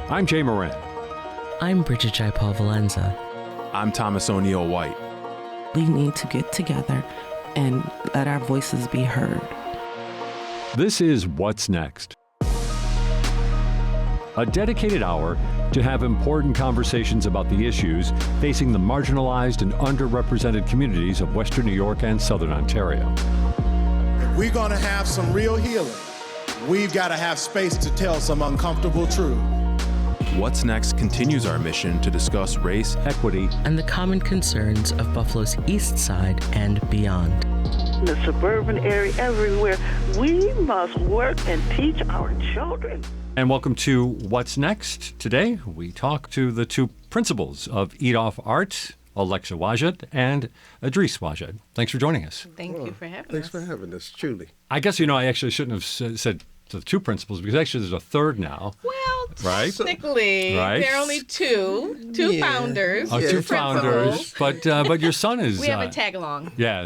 I'm Jay Moran. I'm Bridget Jaipal Valenza. I'm Thomas O'Neill White. We need to get together and let our voices be heard. This is What's Next, a dedicated hour to have important conversations about the issues facing the marginalized and underrepresented communities of Western New York and Southern Ontario. If we're going to have some real healing, we've got to have space to tell some uncomfortable truth. What's Next continues our mission to discuss race, Equity, And the common concerns of Buffalo's East Side and beyond. The suburban area, everywhere. We must work and teach our children. and welcome to What's Next. Today, we talk to the two principals of Eat Off Art, Alexa Wajed and Edreys Wajed. Thanks for joining us. Thank you for having us. Thanks for having us, truly. I guess, I actually shouldn't have said the two principals because actually there's a third now. Well, Right? technically, Right. there are only two Yeah. founders. Oh, two principals. founders, but your son is. We have a tag along. Yeah,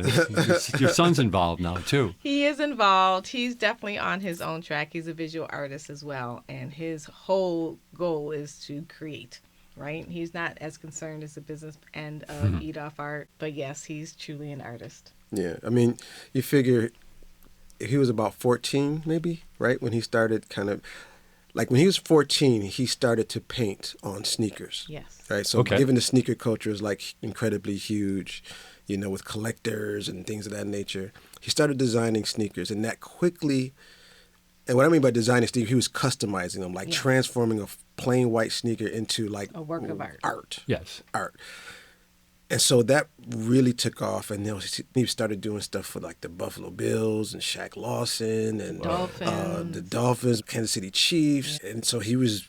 your son's involved now too. He is involved. He's definitely on his own track. He's a visual artist as well, and his whole goal is to create. Right? He's not as concerned as the business end of Eat Off Art, but yes, he's truly an artist. Yeah, I mean, you figure he was about 14 maybe, right? When he started when he was 14, he started to paint on sneakers. Yes. Right? So Okay. given the sneaker culture is like incredibly huge, with collectors and things of that nature, he started designing sneakers and that quickly, and what I mean by designing sneakers, he was customizing them, like transforming a plain white sneaker into like A work of art. Yes. Art. And so that really took off, and he started doing stuff for like the Buffalo Bills and Shaq Lawson and Dolphins. the Dolphins, Kansas City Chiefs. And so he was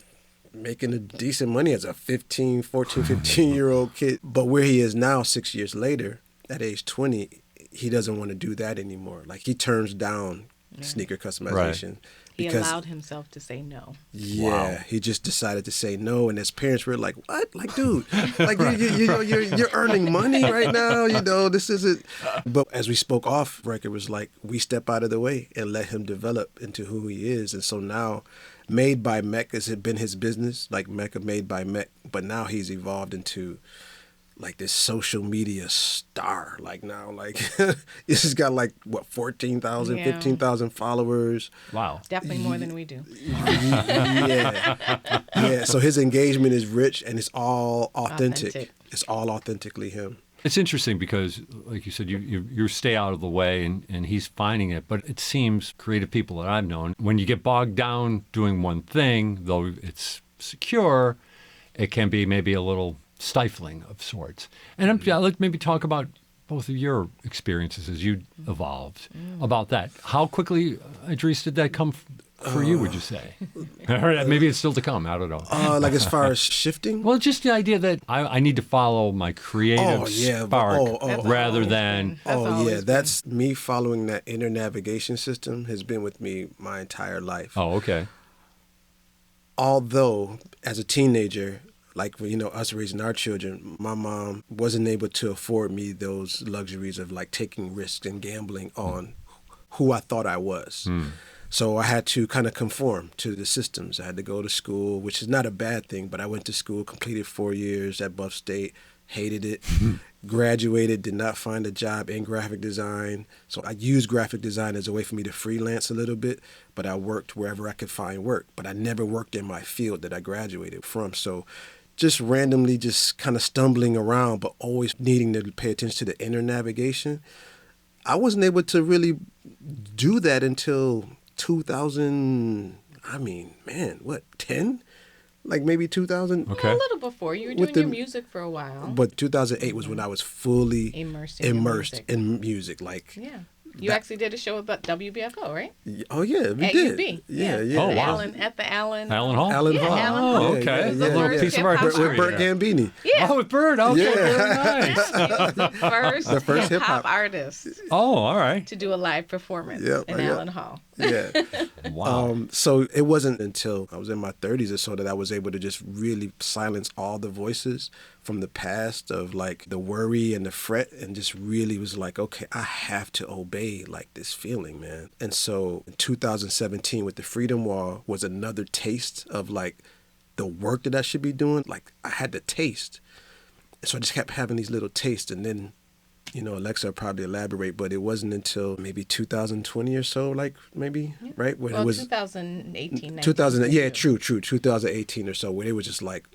making a decent money as a 15-year-old kid. But where he is now, 6 years later, at age 20, he doesn't want to do that anymore. Like he turns down sneaker customization. He Because, allowed himself to say no. yeah, Wow. he just decided to say no, and his parents were like, "What? Like, dude, like you're earning money right now. This isn't." But as we spoke off record, was like we step out of the way and let him develop into who he is, and so now, Made by Mech has been his business, like Mecca Made by Mech, but now he's evolved into like this social media star. Like now, like he's got like 14,000, 15,000 followers. Wow. Definitely more than we do. Yeah. So his engagement is rich and it's all authentic. It's all authentically him. It's interesting because, like you said, you stay out of the way and he's finding it. But it seems creative people that I've known, when you get bogged down doing one thing, though it's secure, it can be maybe a little stifling of sorts. And I'd like to maybe talk about both of your experiences as you evolved about that. How quickly, Edreys, did that come for you, would you say? Or maybe it's still to come. I don't know. Like as far as shifting? Well, just the idea that I need to follow my creative spark rather than... That's me following that inner navigation system has been with me my entire life. Oh, okay. Although, as a teenager, like, us raising our children, my mom wasn't able to afford me those luxuries of like taking risks and gambling on who I thought I was. So I had to kind of conform to the systems. I had to go to school, which is not a bad thing, but I went to school, completed 4 years at Buff State, hated it, graduated, did not find a job in graphic design. So I used graphic design as a way for me to freelance a little bit, but I worked wherever I could find work. But I never worked in my field that I graduated from. So just randomly just kind of stumbling around, but always needing to pay attention to the inner navigation. I wasn't able to really do that until 2000, 10? Like maybe 2000. Okay. A little before. You were doing your music for a while. But 2008 was when I was fully Immersed in music. Like, yeah. You actually did a show about WBFO, right? oh yeah, we At did. UB. Yeah. Oh, wow. At the Allen Hall? Allen Hall. Allen Oh, Hall. okay. Yeah, A little yeah. piece of our Hip-hop history. With Bert there. Gambini. Yeah. Oh, with Bert. Okay, Yeah. very nice. The first hip-hop. artist Oh, all right. to do a live performance Yep, in yep. Allen Hall. Yeah. Wow. So it wasn't until I was in my 30s or so that I was able to just really silence all the voices from the past of like the worry and the fret, and just really was like, okay, I have to obey like this feeling, man. And so in 2017 with the Freedom Wall was another taste of like the work that I should be doing, like I had the taste. So I just kept having these little tastes. And then, Alexa will probably elaborate, but it wasn't until maybe 2020 or so, right? When it was 2018, 2000, yeah, true, 2018 or so, where it was just like,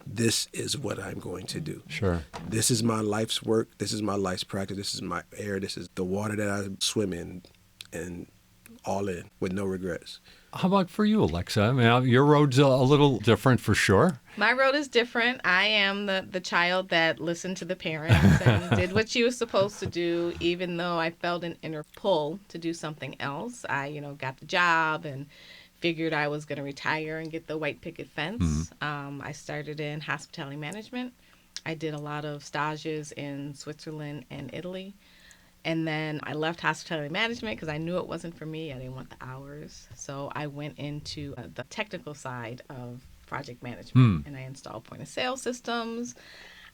this is what I'm going to do. Sure. This is my life's work. This is my life's practice. This is my air. This is the water that I swim in, and all in with no regrets. How about for you, Alexa? I mean, your road's a little different for sure. My road is different. I am the child that listened to the parents and did what she was supposed to do, even though I felt an inner pull to do something else. I, got the job and figured I was going to retire and get the white picket fence. I started in hospitality management. I did a lot of stages in Switzerland and Italy. And then I left hospitality management because I knew it wasn't for me. I didn't want the hours. So I went into the technical side of project management. And I installed point of sale systems.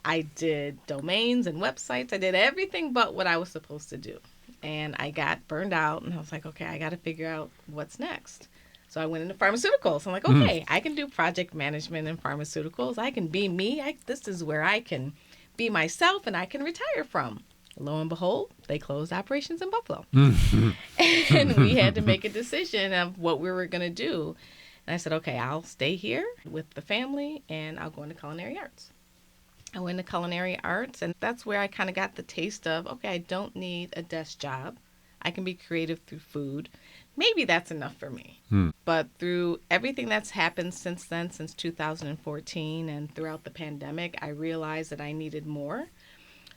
I did domains and websites. I did everything but what I was supposed to do. And I got burned out, and I was like, okay, I got to figure out what's next. So I went into pharmaceuticals. I'm like, okay, I can do project management in pharmaceuticals. I can be me. This is where I can be myself and I can retire from. Lo and behold, they closed operations in Buffalo. And we had to make a decision of what we were going to do. And I said, okay, I'll stay here with the family and I'll go into culinary arts. I went into culinary arts, and that's where I kind of got the taste of, okay, I don't need a desk job. I can be creative through food. Maybe that's enough for me. But through everything that's happened since then, since 2014 and throughout the pandemic, I realized that I needed more.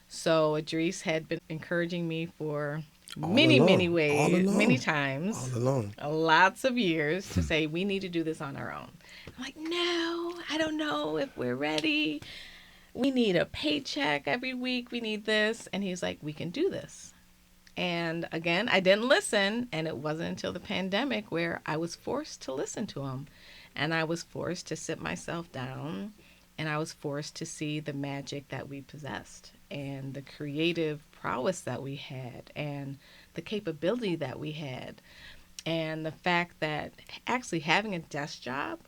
So Edreys had been encouraging me for many ways, many times, all along, lots of years to say, we need to do this on our own. I'm like, no, I don't know if we're ready. We need a paycheck every week. We need this. And he's like, we can do this. And again, I didn't listen. And it wasn't until the pandemic where I was forced to listen to him. And I was forced to sit myself down. And I was forced to see the magic that we possessed and the creative prowess that we had and the capability that we had. And the fact that actually having a desk job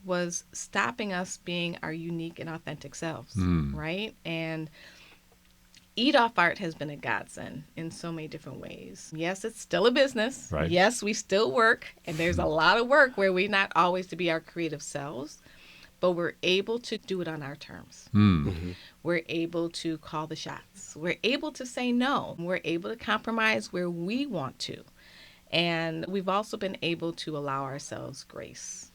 was stopping us being our unique and authentic selves, right? And Eat Off Art has been a godsend in so many different ways. Yes, it's still a business. Right. Yes, we still work, and there's a lot of work where we're not always to be our creative selves, but we're able to do it on our terms. We're able to call the shots. We're able to say no. We're able to compromise where we want to. And we've also been able to allow ourselves grace.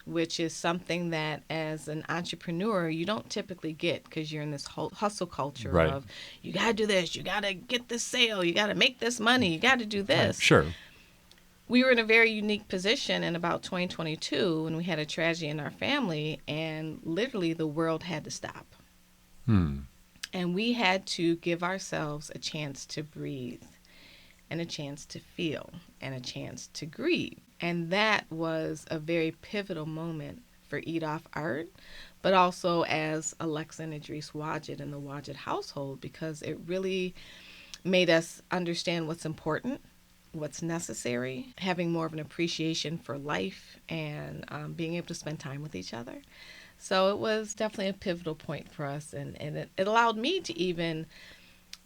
Which is something that as an entrepreneur, you don't typically get because you're in this whole hustle culture of you got to do this, you got to get this sale, you got to make this money, you got to do this. Sure. We were in a very unique position in about 2022 when we had a tragedy in our family, and literally the world had to stop. And we had to give ourselves a chance to breathe and a chance to feel and a chance to grieve. And that was a very pivotal moment for Eat Off Art, but also as Alexa and Edreys Wajed in the Wajed household, because it really made us understand what's important, what's necessary, having more of an appreciation for life, and being able to spend time with each other. So it was definitely a pivotal point for us, and it allowed me to even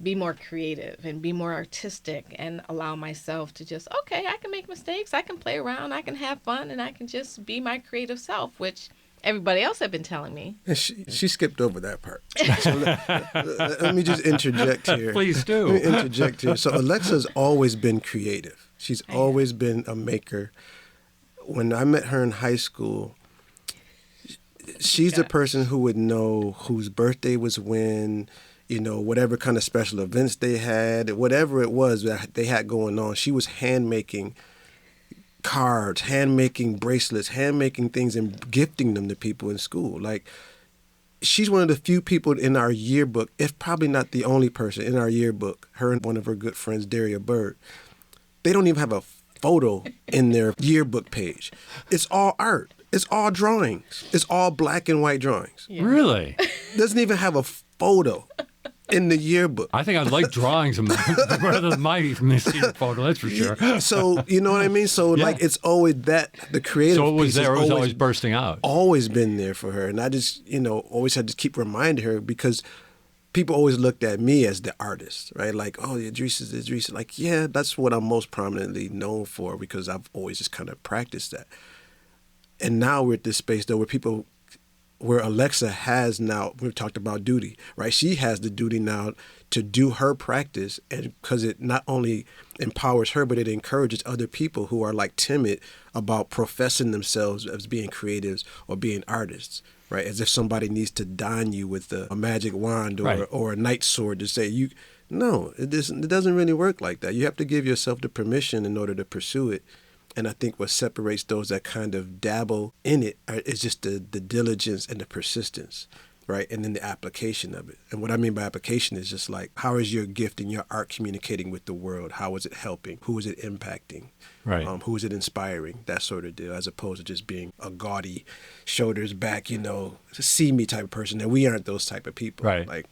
be more creative and be more artistic and allow myself to just, okay, I can make mistakes, I can play around, I can have fun, and I can just be my creative self, which everybody else had been telling me. And she skipped over that part. So let me just interject here. Please do. Let me interject here. So Alexa's always been creative. She's always been a maker. When I met her in high school, she's the person who would know whose birthday was when, whatever kind of special events they had, whatever it was that they had going on. She was hand-making cards, hand-making bracelets, hand-making things and gifting them to people in school. Like, she's one of the few people in our yearbook, if probably not the only person in our yearbook, her and one of her good friends, Daria Bird, they don't even have a photo in their yearbook page. It's all art. It's all drawings. It's all black and white drawings. Yeah. Really? Doesn't even have a photo. in the yearbook. I think I'd like drawings of rather than my senior photo, that's for sure. So, you know what I mean? So, Yeah. like, it's always that, the creative So it was piece there, has it was always bursting out. always been there for her. And I just, always had to keep reminding her because people always looked at me as the artist, right? Like, oh, Edreys. Like, yeah, that's what I'm most prominently known for because I've always just kind of practiced that. And now we're at this space, though, where Alexa has now, we've talked about duty, right? She has the duty now to do her practice, and because it not only empowers her, but it encourages other people who are like timid about professing themselves as being creatives or being artists, right? As if somebody needs to don you with a magic wand or a night sword to say, no, it doesn't really work like that. You have to give yourself the permission in order to pursue it. And I think what separates those that kind of dabble in it is just the diligence and the persistence, right? And then the application of it. And what I mean by application is just like, how is your gift and your art communicating with the world? How is it helping? Who is it impacting? Right. Who is it inspiring? That sort of deal, as opposed to just being a gaudy, shoulders back, see me type of person. And we aren't those type of people. Right. Like,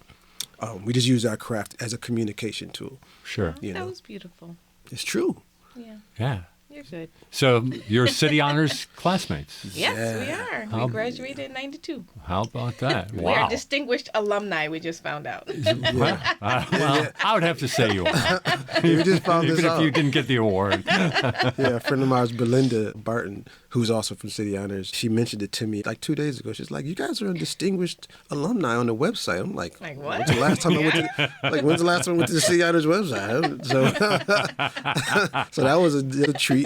we just use our craft as a communication tool. Sure. That was beautiful. It's true. Yeah. Yeah. You're good. So you're City Honors classmates. Yes, we are. We graduated in 92. How about that? We Wow. are distinguished alumni, we just found out. Well, I would have to say you are. We just found this Even out. if you didn't get the award. Yeah, a friend of mine was Belinda Barton, who's also from City Honors. She mentioned it to me like 2 days ago. She's like, "You guys are a distinguished alumni on the website." I'm like, Like, what? When's the last time I went to the City Honors website? So that was a treat.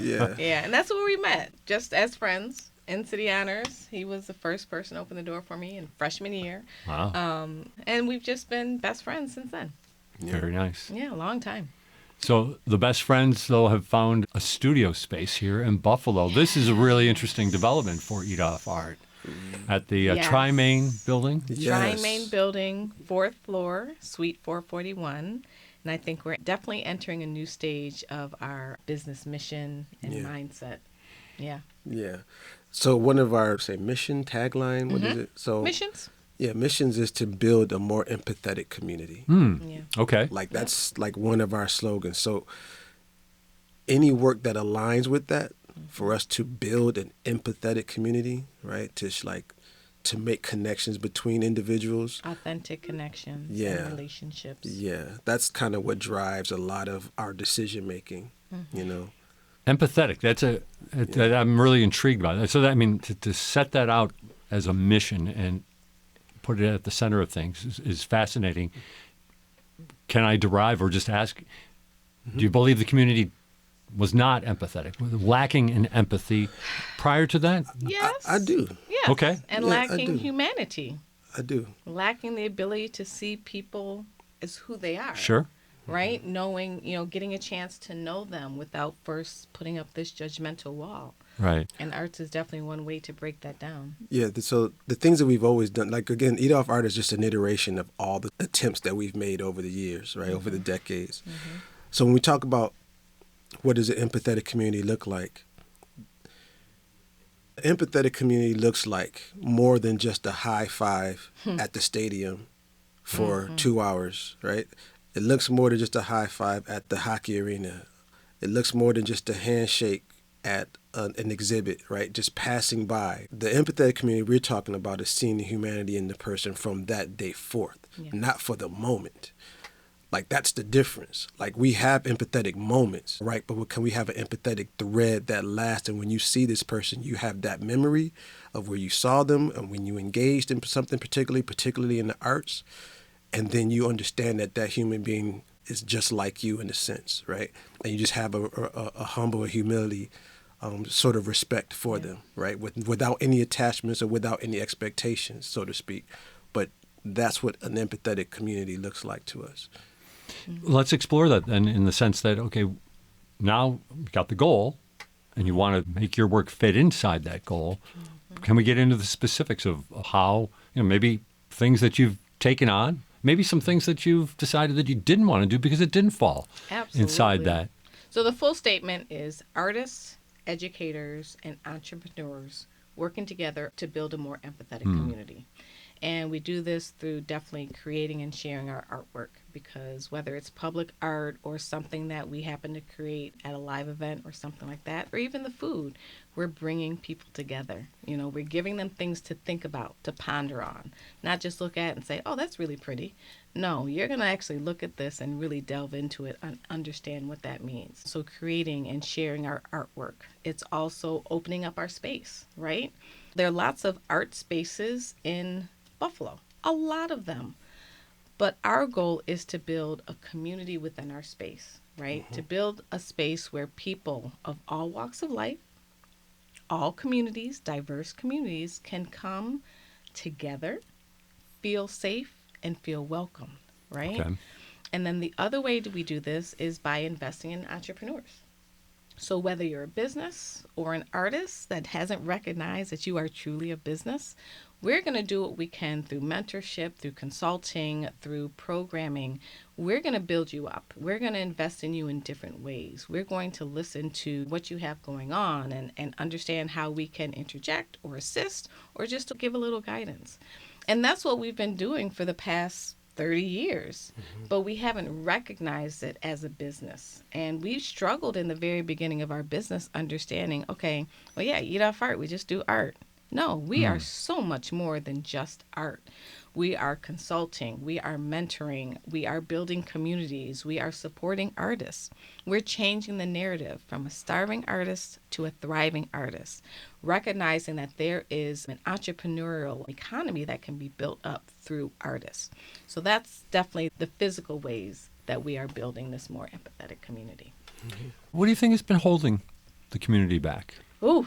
Yeah. Yeah, and that's where we met, just as friends in City Honors. He was the first person to open the door for me in freshman year. Wow. And we've just been best friends since then. Very nice. Yeah, a long time. So the best friends, though, have found a studio space here in Buffalo. This is a really interesting development for Eat Off Art at the Yes. Tri-Main building. Tri-Main building, 4th floor, suite 441. And I think we're definitely entering a new stage of our business mission and mindset. Yeah. Yeah. So one of our, mission tagline, what is it? So Missions? Yeah, missions is to build a more empathetic community. Yeah. Okay. Like that's like one of our slogans. So any work that aligns with that, for us to build an empathetic community, right? To make connections between individuals. Authentic connections Yeah. and relationships. Yeah, that's kind of what drives a lot of our decision making, Empathetic. That I'm really intrigued by that. So that, I mean, to set that out as a mission and put it at the center of things is fascinating. Can I derive or just ask, do you believe the community was not empathetic, was lacking in empathy prior to that? Yes. I do. Yes. Okay. And Yeah, I lacking do. humanity. I do. Lacking the ability to see people as who they are. Sure. Right? Knowing, getting a chance to know them without first putting up this judgmental wall. Right. And arts is definitely one way to break that down. Yeah, so the things that we've always done, like again, Eat Off Art is just an iteration of all the attempts that we've made over the years, right, over the decades. So when we talk about what does an empathetic community look like, an empathetic community looks like more than just a high five at the stadium for 2 hours, right? It looks more than just a high five at the hockey arena. It looks more than just a handshake at an exhibit, right? Just passing by. The empathetic community we're talking about is seeing the humanity in the person from that day forth, not for the moment. Like, that's the difference. Like, we have empathetic moments, right? But can we have an empathetic thread that lasts? And when you see this person, you have that memory of where you saw them and when you engaged in something particularly in the arts. And then you understand that human being is just like you in a sense, right? And you just have a humble humility, sort of respect for them, right? Without any attachments or without any expectations, so to speak. But that's what an empathetic community looks like to us. Let's explore that then in the sense that, okay, now you've got the goal and you want to make your work fit inside that goal. Can we get into the specifics of how, maybe things that you've taken on, maybe some things that you've decided that you didn't want to do because it didn't fall inside that? So the full statement is artists, educators, and entrepreneurs working together to build a more empathetic community. And we do this through definitely creating and sharing our artwork, because whether it's public art or something that we happen to create at a live event or something like that, or even the food, we're bringing people together. You know, we're giving them things to think about, to ponder on, not just look at and say, oh, that's really pretty. No, you're going to actually look at this and really delve into it and understand what that means. So creating and sharing our artwork. It's also opening up our space, right? There are lots of art spaces in Buffalo, a lot of them. But our goal is to build a community within our space, right? To build a space where people of all walks of life, all communities, diverse communities, can come together, feel safe, and feel welcome, right? Okay. And then the other way that we do this is by investing in entrepreneurs. So whether you're a business or an artist that hasn't recognized that you are truly a business, we're going to do what we can through mentorship, through consulting, through programming. We're going to build you up. We're going to invest in you in different ways. We're going to listen to what you have going on and understand how we can interject or assist or just to give a little guidance. And that's what we've been doing for the past 30 years, but we haven't recognized it as a business. And we struggled in the very beginning of our business understanding, okay, well, yeah, Eat Off Art, we just do art. No, we are so much more than just art. We are consulting, we are mentoring, we are building communities, we are supporting artists. We're changing the narrative from a starving artist to a thriving artist, recognizing that there is an entrepreneurial economy that can be built up through artists. So that's definitely the physical ways that we are building this more empathetic community. What do you think has been holding the community back? Ooh.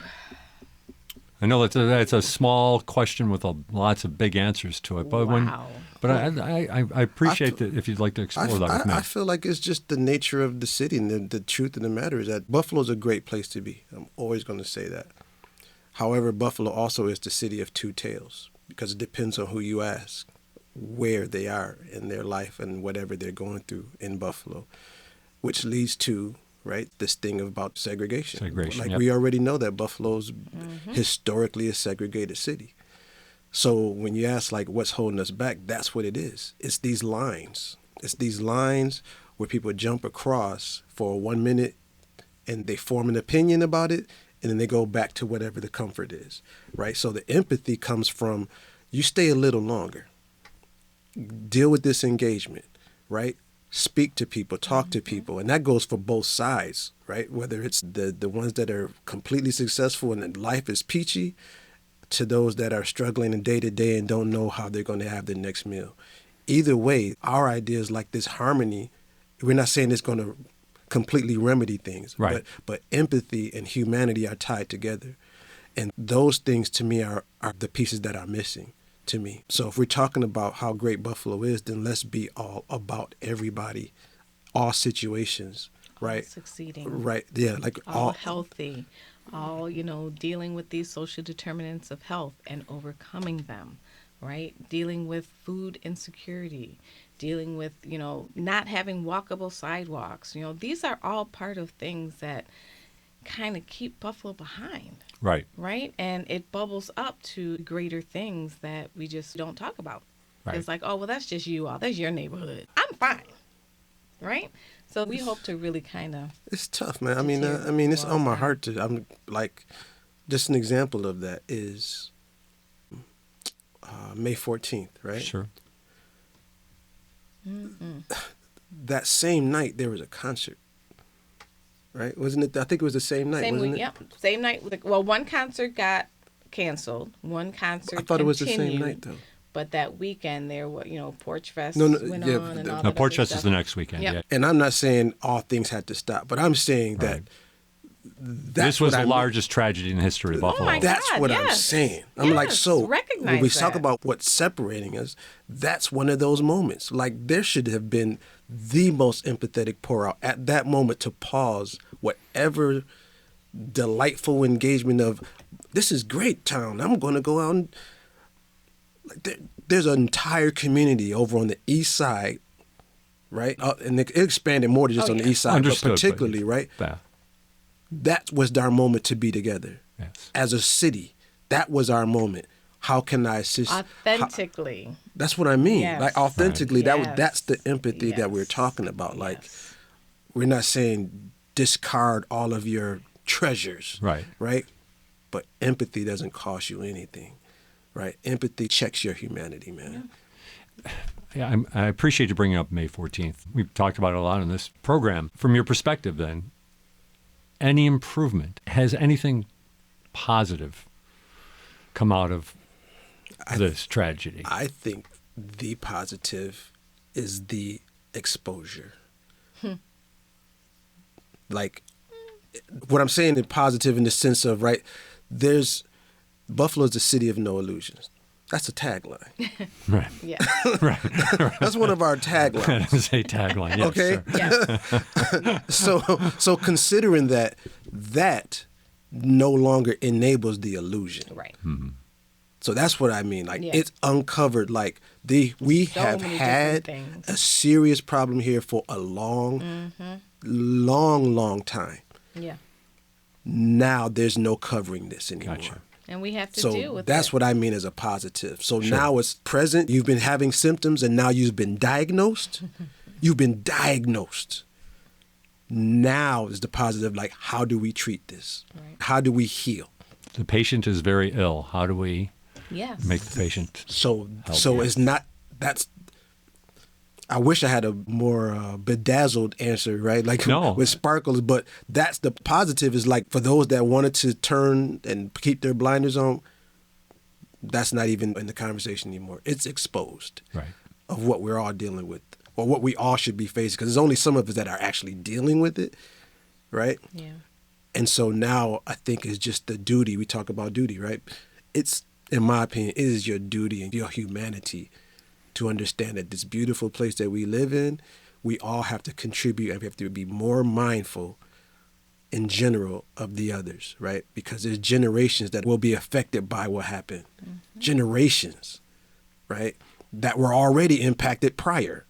I know it's a small question with lots of big answers to it, but Wow. I appreciate that if you'd like to explore that with me. I feel like it's just the nature of the city, and the truth of the matter is that Buffalo's a great place to be. I'm always going to say that. However, Buffalo also is the city of two tales, because it depends on who you ask, where they are in their life and whatever they're going through in Buffalo, which leads to, right, this thing about segregation. Like yep. we already know that Buffalo's historically a segregated city. So when you ask, like, what's holding us back, that's what it is. It's these lines. It's these lines where people jump across for 1 minute and they form an opinion about it, and then they go back to whatever the comfort is, right? So the empathy comes from you stay a little longer. Deal with this engagement, right? Speak to people, talk to people, and that goes for both sides, right? Whether it's the ones that are completely successful and life is peachy, to those that are struggling in day to day and don't know how they're going to have their next meal. Either way, our idea is like this harmony. We're not saying it's going to completely remedy things, right? But empathy and humanity are tied together, and those things to me are the pieces that are missing. To me. So if we're talking about how great Buffalo is, then let's be all about everybody, all situations, right? All succeeding. Right. Yeah. Like all healthy, all, dealing with these social determinants of health and overcoming them, right? Dealing with food insecurity, dealing with, not having walkable sidewalks. These are all part of things that kind of keep Buffalo behind. Right. Right? And it bubbles up to greater things that we just don't talk about. Right. It's like, oh, well, that's just you all. That's your neighborhood. I'm fine. Right? So we hope to really kind of... It's tough, man. I mean, it's on my heart to... I'm like, just an example of that is May 14th, right? Sure. Mm-hmm. That same night, there was a concert. Right? Wasn't it? I think it was the same night, wasn't it? Yep. Same night. Well, one concert got canceled. One concert I thought continued, it was the same night, though. But that weekend there, Porch Fest went on and all that Porch other Fest stuff. is the next weekend, Yep. yeah. And I'm not saying all things had to stop, but I'm saying that this was the largest tragedy in the history of Buffalo. Oh my That's God, what yes. I'm saying. I'm like, so recognize when we talk that. about what's separating us, that's one of those moments. Like, there should have been the most empathetic pour out at that moment to pause whatever delightful engagement of, this is great town, I'm going to go out and... Like, there's an entire community over on the east side, right? And it expanded more than just on the east side, Understood, but particularly, right? That was our moment to be together. Yes. As a city, that was our moment. How can I assist? Authentically. That's what I mean. Yes. Like authentically, Right. that's the empathy that we're Yes. talking about. Like Yes. we're not saying discard all of your treasures. Right. Right? But empathy doesn't cost you anything. Right? Empathy checks your humanity, man. Yeah, I appreciate you bringing up May 14th. We've talked about it a lot in this program. From your perspective, then, any improvement? Has anything positive come out of this tragedy? I think the positive is the exposure. Like, what I'm saying is positive in the sense of, right, Buffalo is the city of no illusions. That's a tagline. Right. Yeah. Right. That's one of our taglines. That is a tagline. Yes, Okay. sir. Yeah. So considering that no longer enables the illusion. Right. So that's what I mean. Like Yeah. it's uncovered. Like we So have many had different things. a serious problem here for a long, long time. Yeah. Now there's no covering this anymore. Gotcha. And we have to So deal with that's it. what I mean as a positive. So now it's present. You've been having symptoms, and now you've been diagnosed. You've been diagnosed. Now is the positive. Like, how do we treat this? Right. How do we heal? The patient is very ill. How do we Yes. make the patient? So Help. it's not. That's. I wish I had a more bedazzled answer, right? Like No. with sparkles, but that's the positive. Is like for those that wanted to turn and keep their blinders on. That's not even in the conversation anymore. It's exposed Right. of what we're all dealing with, or what we all should be facing. Because there's only some of us that are actually dealing with it, right? Yeah. And so now I think it's just the duty. We talk about duty, right? It's, in my opinion, it is your duty and your humanity to understand that this beautiful place that we live in, we all have to contribute and we have to be more mindful in general of the others, right? Because there's generations that will be affected by what happened. Generations, right? That were already impacted prior.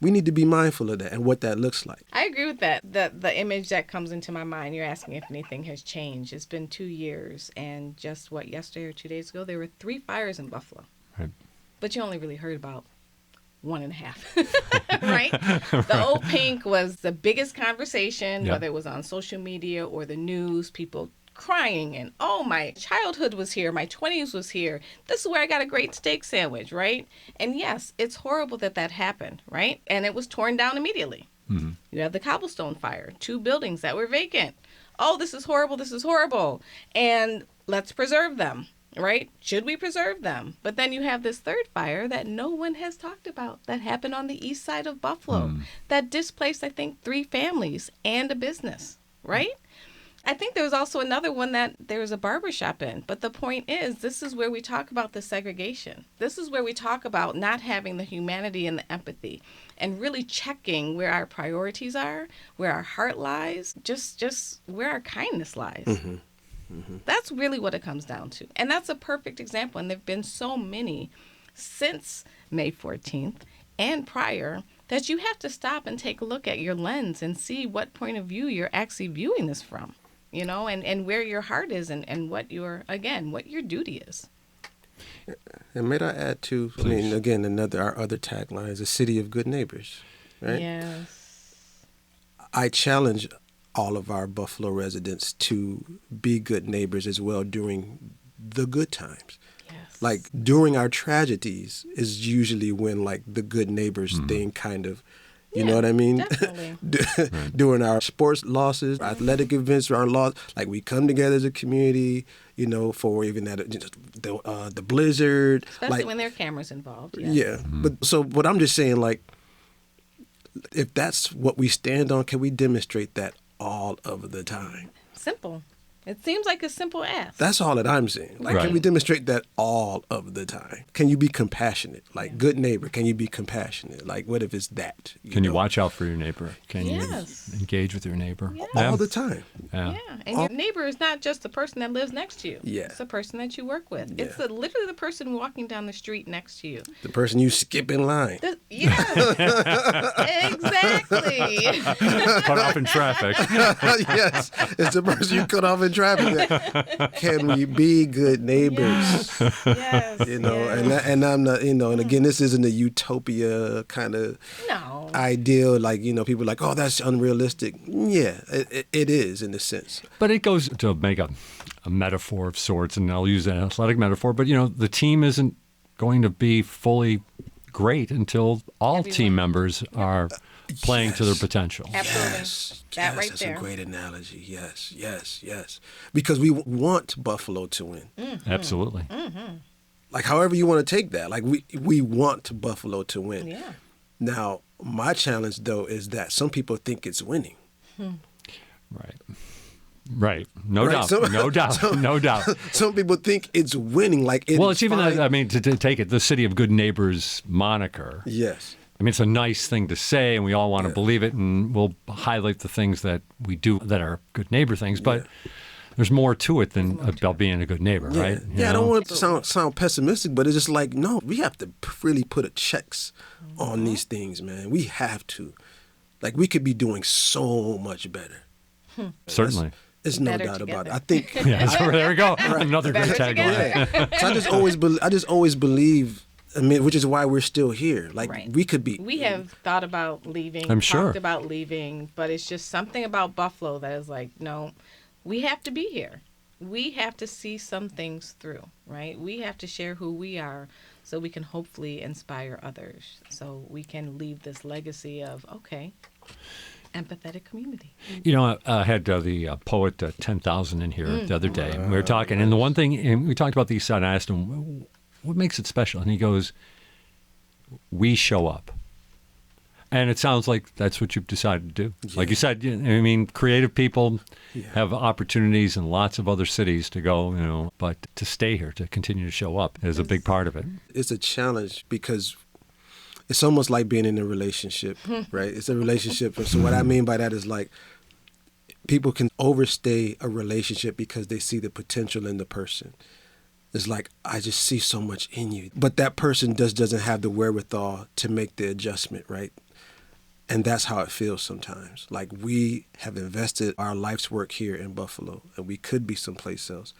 We need to be mindful of that and what that looks like. I agree with that. The image that comes into my mind, you're asking if anything has changed. It's been 2 years, and just yesterday or 2 days ago, there were 3 fires in Buffalo. Right. But you only really heard about 1.5, right? The old pink was the biggest conversation, Yeah. whether it was on social media or the news, people crying and, oh, my childhood was here, my 20s was here. This is where I got a great steak sandwich, right? And yes, it's horrible that happened, right? And it was torn down immediately. Mm-hmm. You have the cobblestone fire, 2 buildings that were vacant. Oh, this is horrible, this is horrible. And let's preserve them. Right? Should we preserve them? But then you have this 3rd fire that no one has talked about that happened on the east side of Buffalo that displaced, I think, 3 families and a business, right? I think there was also another one that there was a barbershop in. But the point is, this is where we talk about the segregation. This is where we talk about not having the humanity and the empathy and really checking where our priorities are, where our heart lies, just where our kindness lies. That's really what it comes down to. And that's a perfect example. And there have been so many since May 14th and prior that you have to stop and take a look at your lens and see what point of view you're actually viewing this from, you know, and where your heart is and what your duty is. And may I add too, I mean, again, our other tagline is a city of good neighbors, right? Yes. I challenge all of our Buffalo residents to be good neighbors as well during the good times. Yes. Like during our tragedies is usually when like the good neighbors thing kind of, you know what I mean? Definitely. During our sports losses, athletic events, our loss, like we come together as a community, you know, for even that the blizzard, Especially like, when there are cameras involved. yeah. But so what I'm just saying, like, if that's what we stand on, can we demonstrate that all of the time? Simple. It seems like a simple ask. That's all that I'm saying. Like, Right. can we demonstrate that all of the time? Can you be compassionate? Like, good neighbor, can you be compassionate? Like, what if it's that? Can you know? watch out for your neighbor? Can Yes. you engage with your neighbor? All the time? Yeah. Yeah, and your neighbor is not just the person that lives next to you. Yeah. It's the person that you work with. Yeah. It's literally the person walking down the street next to you. The person you skip in line. Yes, exactly. Cut off in traffic. Yes, it's the person you cut off in driving that. Can we be good neighbors? Yes. You know, yes. and I'm not, you know, and again, this isn't a utopia kind of No. ideal, like, you know, people are like, oh, that's unrealistic. Yeah, it is in a sense. But it goes to make a metaphor of sorts, and I'll use an athletic metaphor, but, you know, the team isn't going to be fully great until all team members are playing to their potential. Absolutely. Yes, That right that's there. a great analogy. Yes, yes, yes. Because we want Buffalo to win. Absolutely. Like, however you want to take that. Like, we want Buffalo to win. Yeah. Now, my challenge, though, is that some people think it's winning. Right. Right. No Right, doubt. so- no doubt. No doubt. Some people think it's winning. Like, Well, it's even, fine. I mean, to take it, the City of Good Neighbors moniker. Yes. I mean, it's a nice thing to say, and we all want to believe it, and we'll highlight the things that we do that are good neighbor things, but there's more to it than about being a good neighbor, Yeah. right? You Yeah, I know? don't want it to sound pessimistic, but it's just like, no, we have to really put a checks on these things, man. We have to. Like, we could be doing so much better. Certainly. There's no Better doubt about it. together. I think. Yeah, so there we go. Another great Better tagline. together. So I just always believe. I mean, which is why we're still here. Like, Right. we could be. We have thought about leaving, I'm sure. talked about leaving, but it's just something about Buffalo that is like, no, we have to be here. We have to see some things through, right? We have to share who we are so we can hopefully inspire others. So we can leave this legacy of, okay, empathetic community. You know, I had the poet 10,000 in here the other day, and we were talking, and the one thing, and we talked about the East Side, and I asked him, what makes it special? And he goes, we show up. And it sounds like that's what you've decided to do. Like you said, I mean, creative people have opportunities in lots of other cities to go, you know, but to stay here, to continue to show up is a big part of it. It's a challenge because it's almost like being in a relationship, right? It's a relationship. So what I mean by that is, like, people can overstay a relationship because they see the potential in the person. It's like, I just see so much in you. But that person doesn't have the wherewithal to make the adjustment, right? And that's how it feels sometimes. Like, we have invested our life's work here in Buffalo, and we could be someplace else.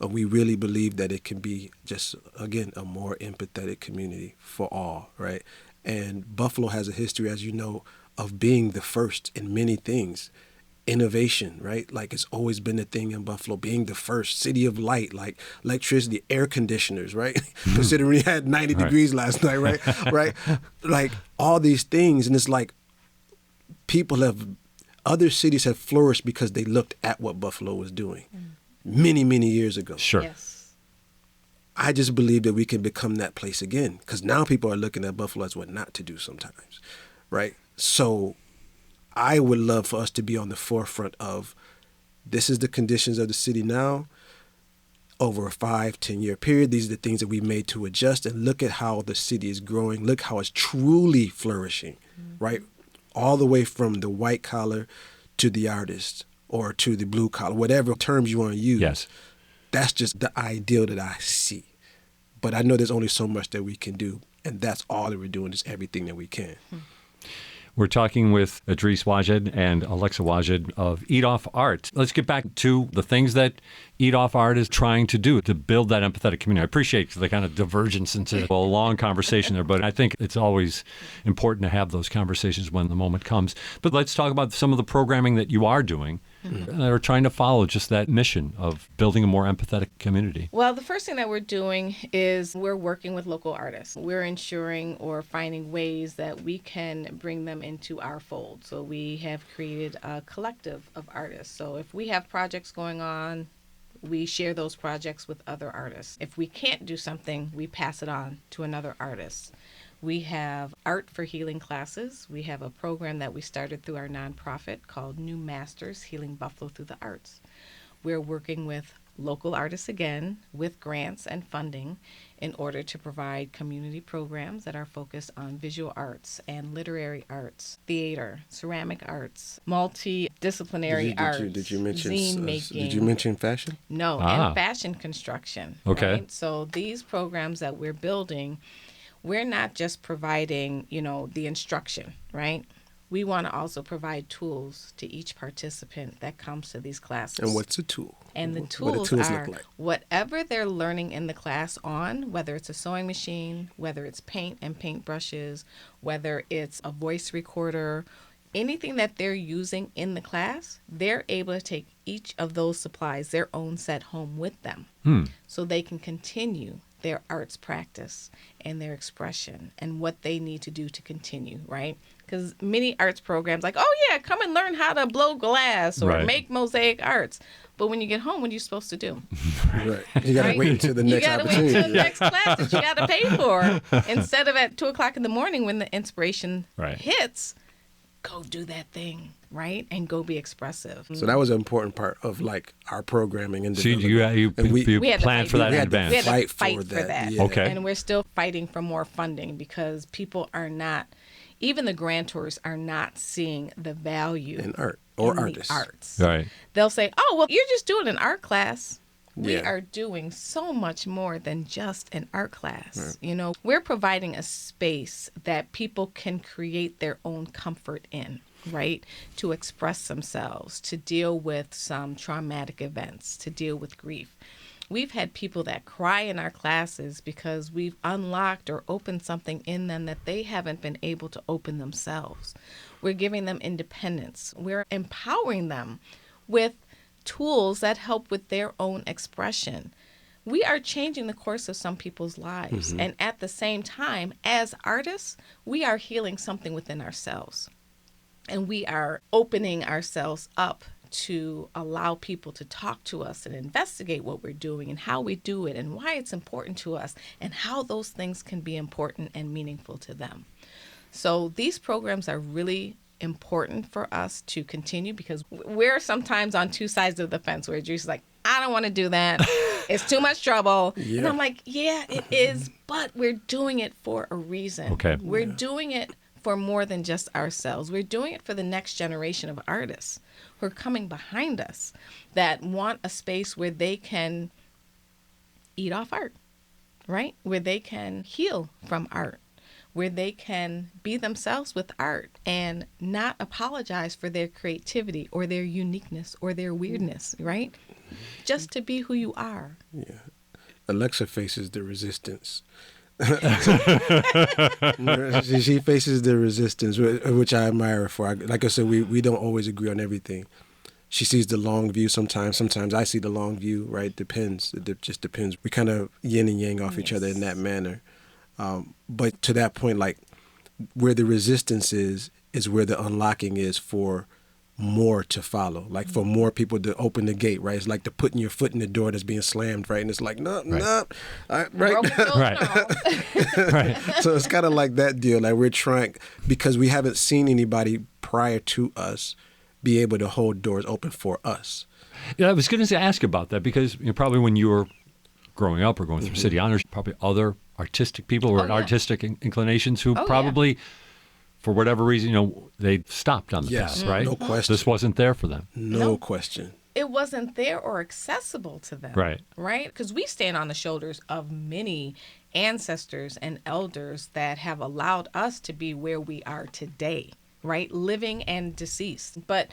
But we really believe that it can be just, again, a more empathetic community for all, right? And Buffalo has a history, as you know, of being the first in many things. Innovation, right? Like, it's always been a thing in Buffalo, being the first city of light, like electricity, air conditioners, right? Considering we had 90 degrees last night, right? Right? Like, all these things. And it's like, other cities have flourished because they looked at what Buffalo was doing many, many years ago. Sure. Yes. I just believe that we can become that place again, because now people are looking at Buffalo as what not to do sometimes, right? So I would love for us to be on the forefront of, this is the conditions of the city now. Over a 5-10 year period, these are the things that we made to adjust, and look at how the city is growing. Look how it's truly flourishing, right? All the way from the white collar to the artist, or to the blue collar, whatever terms you want to use. Yes. That's just the ideal that I see. But I know there's only so much that we can do, and that's all that we're doing, is everything that we can. We're talking with Edreys Wajed and Alexa Wajed of Eat Off Art. Let's get back to the things that Eat Off Art is trying to do to build that empathetic community. I appreciate the kind of divergence into a long conversation there, but I think it's always important to have those conversations when the moment comes. But let's talk about some of the programming that you are doing that are trying to follow just that mission of building a more empathetic community. Well, the first thing that we're doing is we're working with local artists. We're ensuring or finding ways that we can bring them into our fold. So we have created a collective of artists. So if we have projects going on, we share those projects with other artists. If we can't do something, we pass it on to another artist. We have art for healing classes. We have a program that we started through our nonprofit called New Masters, Healing Buffalo Through the Arts. We're working with local artists again with grants and funding in order to provide community programs that are focused on visual arts and literary arts, theater, ceramic arts, multidisciplinary arts, Did you mention zine making. Did you mention fashion? No, and fashion construction. Okay. Right? So these programs that we're building, we're not just providing, the instruction, right? we want to also provide tools to each participant that comes to these classes. And what's a tool? And the What tools, do tools are look like? whatever they're learning in the class on, whether it's a sewing machine, whether it's paint and paint brushes, whether it's a voice recorder, anything that they're using in the class, they're able to take each of those supplies, their own set, home with them. So they can continue their arts practice and their expression and what they need to do to continue, right? Because many arts programs like, oh yeah, come and learn how to blow glass or Right. make mosaic arts. But when you get home, what are you supposed to do? Right. You got to Right? wait until the next You gotta opportunity. wait till the next class that you got to pay for. Instead of at 2 o'clock in the morning when the inspiration Right. hits, go do that thing, right? And go be expressive. So that was an important part of like our programming and So development. you And we had to plan fight for that we in had to advance. We had to fight fight for for that. that. Yeah. Okay. And we're still fighting for more funding because people are not, even the grantors are not seeing the value In art or in artists. the arts. Right. They'll say, oh, well, you're just doing an art class. We Yeah. are doing so much more than just an art class. You know, we're providing a space that people can create their own comfort in, right? To express themselves, to deal with some traumatic events, to deal with grief. We've had people that cry in our classes because we've unlocked or opened something in them that they haven't been able to open themselves. We're giving them independence. We're empowering them with tools that help with their own expression. We are changing the course of some people's lives. And at the same time, as artists, we are healing something within ourselves. And we are opening ourselves up to allow people to talk to us and investigate what we're doing and how we do it and why it's important to us and how those things can be important and meaningful to them. So these programs are really important for us to continue because we're sometimes on two sides of the fence where Edreys is like, I don't want to do that. It's too much trouble. Yeah. And I'm like, yeah, it is, but we're doing it for a reason. Okay. We're doing it for more than just ourselves. We're doing it for the next generation of artists who are coming behind us that want a space where they can eat off art, right? Where they can heal from art, where they can be themselves with art and not apologize for their creativity or their uniqueness or their weirdness, right? Just to be who you are. Yeah. Alexa faces the resistance. She faces the resistance, which I admire her for. Like I said, we don't always agree on everything. She sees the long view sometimes. Sometimes I see the long view, right? Depends. It just depends. We kind of yin and yang off each other in that manner. But to that point, like where the resistance is where the unlocking is for more to follow, like for more people to open the gate, right? It's like the putting your foot in the door that's being slammed, right? And it's like, no, right? Broken toes, Right. no. Right. So it's kind of like that deal. Like we're trying, because we haven't seen anybody prior to us be able to hold doors open for us. Yeah, I was going to ask about that because probably when you were growing up or going through City Honors, probably other artistic people or Oh, yeah. artistic inclinations who Oh, yeah. probably, for whatever reason, they stopped on the Yes, path, right? no question. This wasn't there for them. No question. It wasn't there or accessible to them. Right. Right? Because we stand on the shoulders of many ancestors and elders that have allowed us to be where we are today, right? Living and deceased. But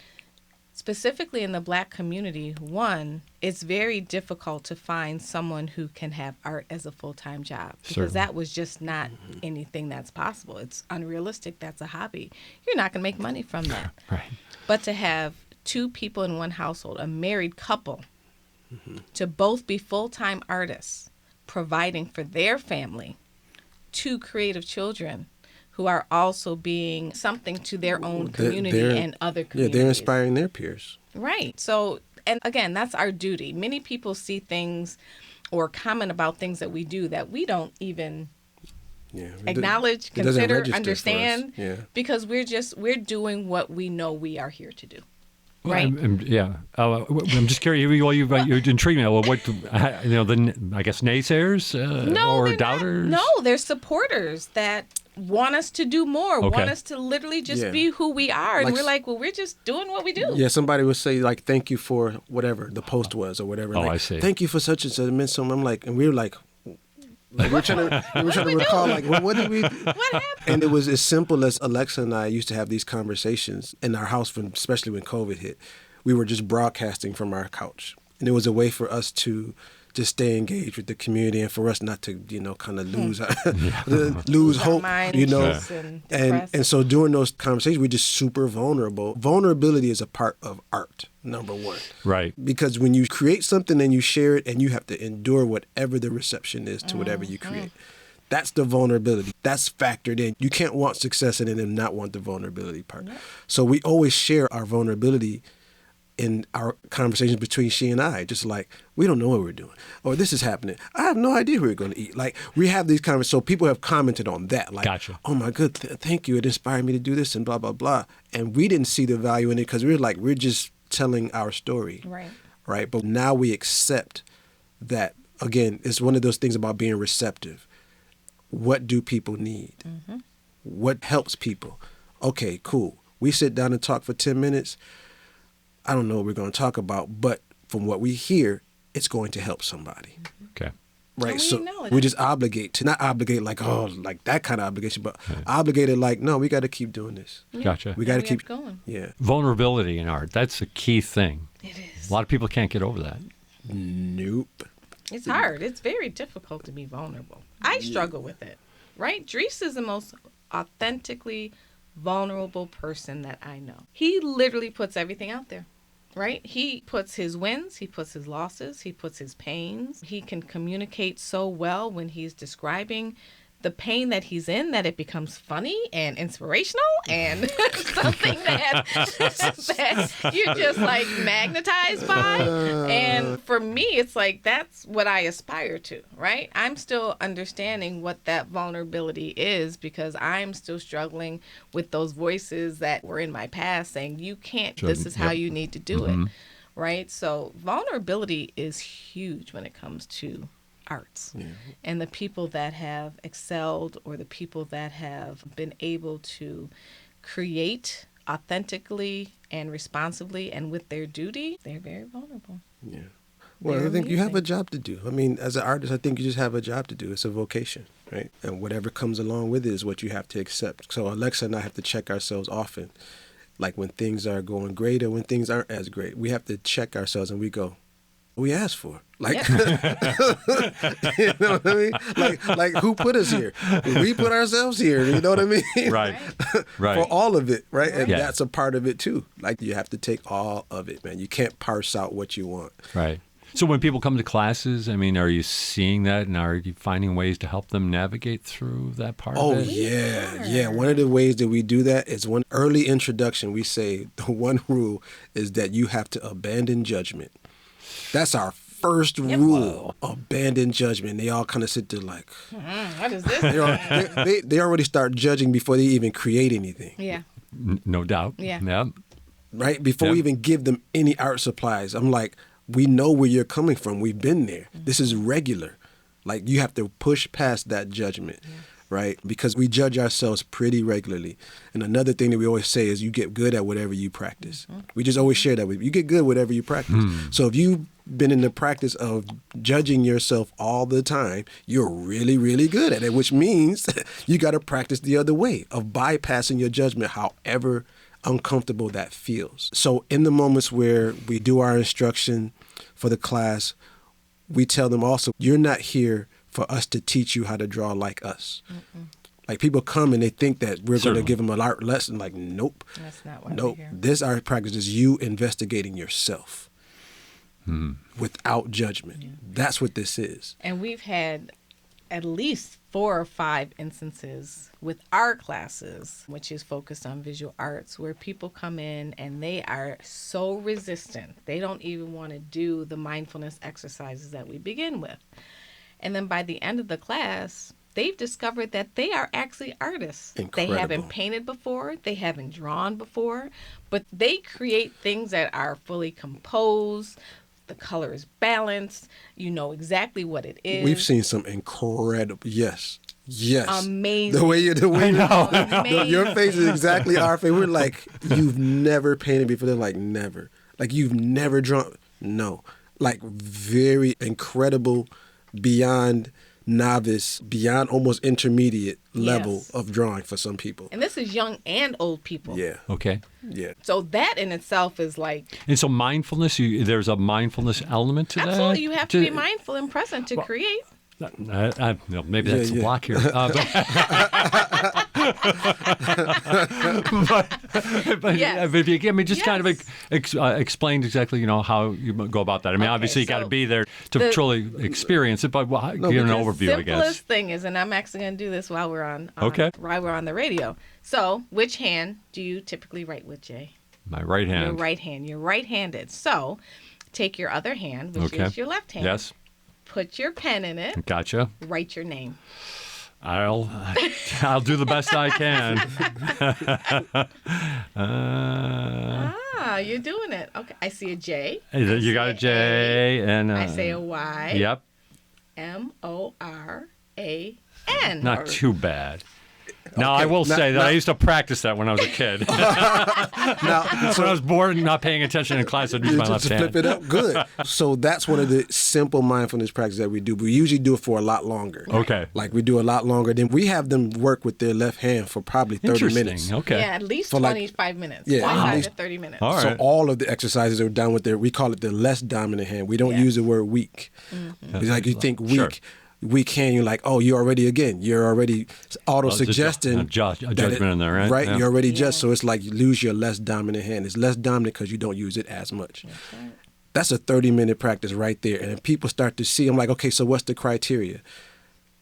specifically in the Black community, one, it's very difficult to find someone who can have art as a full-time job because Certainly. that was just not anything that's possible. It's unrealistic. That's a hobby. You're not going to make money from that. Right. But to have two people in one household, a married couple, to both be full-time artists, providing for their family, two creative children who are also being something to their own community and other Yeah, communities. they're inspiring their peers. Right. So, and again, that's our duty. Many people see things or comment about things that we do that we don't even Yeah, acknowledge, it doesn't consider, register for us. understand, Yeah. because we're doing what we know we are here to do. Well, Right. I'm just curious. You're intrigued me. Well, what I guess naysayers or they're not. doubters? No, they're supporters that want us to do more, Okay. want us to literally just Yeah. be who we are. And Like- we're like, well, we're just doing what we do. Yeah, somebody would say like, "Thank you for whatever the post was or whatever." Oh, like, I see. Thank you for such and such. It meant so. I'm like, and we were like, Like we're trying to recall, like, well, what did we? What happened? And it was as simple as Alexa and I used to have these conversations in our house, especially when COVID hit. We were just broadcasting from our couch, and it was a way for us to just stay engaged with the community and for us not to, kind of lose hope, And so during those conversations, we're just super vulnerable. Vulnerability is a part of art, number one. Right. Because when you create something and you share it and you have to endure whatever the reception is to whatever you create, that's the vulnerability. That's factored in. You can't want success in it and not want the vulnerability part. Yep. So we always share our vulnerability in our conversations between she and I, just like, we don't know what we're doing, or this is happening. I have no idea who we're going to eat. Like, we have these conversations, so people have commented on that. Like, gotcha. Oh my good, thank you. It inspired me to do this and blah, blah, blah. And we didn't see the value in it because we're just telling our story. Right. But now we accept that, again, it's one of those things about being receptive. What do people need? Mm-hmm. What helps people? Okay, cool. We sit down and talk for 10 minutes. I don't know what we're going to talk about, but from what we hear, it's going to help somebody. Okay. Right. So we just not obligate like that kind of obligation, but obligated like, no, we got to keep doing this. Yeah. Gotcha. We got to keep going. Yeah. Vulnerability in art. That's a key thing. It is. A lot of people can't get over that. Nope. It's hard. It's very difficult to be vulnerable. I struggle with it. Right? Edreys is the most authentically vulnerable person that I know. He literally puts everything out there. Right? He puts his wins, he puts his losses, he puts his pains. He can communicate so well when he's describing the pain that he's in that it becomes funny and inspirational and something that you're just like magnetized by. And for me, it's like that's what I aspire to, right? I'm still understanding what that vulnerability is because I'm still struggling with those voices that were in my past saying, you can't, this is how you need to do it, right? So vulnerability is huge when it comes to arts. And the people that have excelled or the people that have been able to create authentically and responsibly and with their duty, they're very vulnerable. Yeah. Well, I think you have a job to do. I mean, as an artist, I think you just have a job to do. It's a vocation, right? And whatever comes along with it is what you have to accept. So Alexa and I have to check ourselves often. Like when things are going great or when things aren't as great, we have to check ourselves and we go, we asked for. Like, you know what I mean? Like who put us here? We put ourselves here. You know what I mean? Right. For all of it, right? And that's a part of it too. Like you have to take all of it, man. You can't parse out what you want. Right. So when people come to classes, I mean, are you seeing that and are you finding ways to help them navigate through that part of it? Oh, yeah. One of the ways that we do that is one early introduction. We say the one rule is that you have to abandon judgment. That's our first rule. Abandon judgment. They all kind of sit there like, what is this? they already start judging before they even create anything. Yeah. No doubt. Yeah. Right? Before we even give them any art supplies. I'm like, we know where you're coming from. We've been there. This is regular. Like you have to push past that judgment. Right? Because we judge ourselves pretty regularly. And another thing that we always say is you get good at whatever you practice. We just always share that with you. You get good at whatever you practice. So if you've been in the practice of judging yourself all the time, you're really, really good at it, which means you got to practice the other way of bypassing your judgment, however uncomfortable that feels. So in the moments where we do our instruction for the class, we tell them also, you're not here for us to teach you how to draw like us. Like people come and they think that we're going to give them an art lesson. Like, nope. That's not what we're here. This art practice is you investigating yourself without judgment. That's what this is. And we've had at least 4 or 5 instances with our classes, which is focused on visual arts, where people come in and they are so resistant. They don't even want to do the mindfulness exercises that we begin with. And then by the end of the class, they've discovered that they are actually artists. Incredible. They haven't painted before. They haven't drawn before. But they create things that are fully composed. The color is balanced. You know exactly what it is. We've seen some incredible, yes. Amazing. The way you Amazing. your face is exactly our face. We're like, you've never painted before. They're like, never. Like, you've never drawn. No. Like, very incredible, beyond novice, beyond almost intermediate level Yes. of drawing for some people. And this is young and old people. Yeah. Okay. Yeah. So that in itself is like, And so mindfulness, there's a mindfulness element to that? absolutely, you have to be mindful and present to create. No, maybe that's Yeah, the yeah. block here. But Yes. if you give me just kind of Yes. explain exactly, how you go about that. I mean, Okay, obviously you got to so be there to the- truly experience it, but give an overview, I guess. Simplest thing is, and I'm actually going to do this while we're on the radio. So, which hand do you typically write with, Jay? My right hand. Your right hand. You're right-handed. So, take your other hand, which Okay. is your left hand. Yes. Put your pen in it. Gotcha. Write your name. I'll do the best I can. You're doing it. Okay. I see a J. You got a J and I say a Y. Yep. Moran. Not too bad. Now, I Okay, will now- say that now- I used to practice that when I was a kid. When I was bored and not paying attention in class, I'd use my left to hand. flip it up. Good. So that's one of the simple mindfulness practices that we do. We usually do it for a lot longer. Okay. Like we do a lot longer. Then we have them work with their left hand for probably 30 Interesting. minutes. Okay. Yeah, at least For like- 25 minutes. Yeah, 25 at least- to 30 minutes. All right. So all of the exercises are done with we call it the less dominant hand. We don't Yes. use the word weak. It's like you think weak. Sure. Weak hand, you're like, oh, you're already auto-suggesting. a judgment in there, right? Right, Yeah. you're already judged. So it's like you lose your less dominant hand. It's less dominant because you don't use it as much. That's a 30-minute practice right there. And then people start to see, I'm like, okay, so what's the criteria?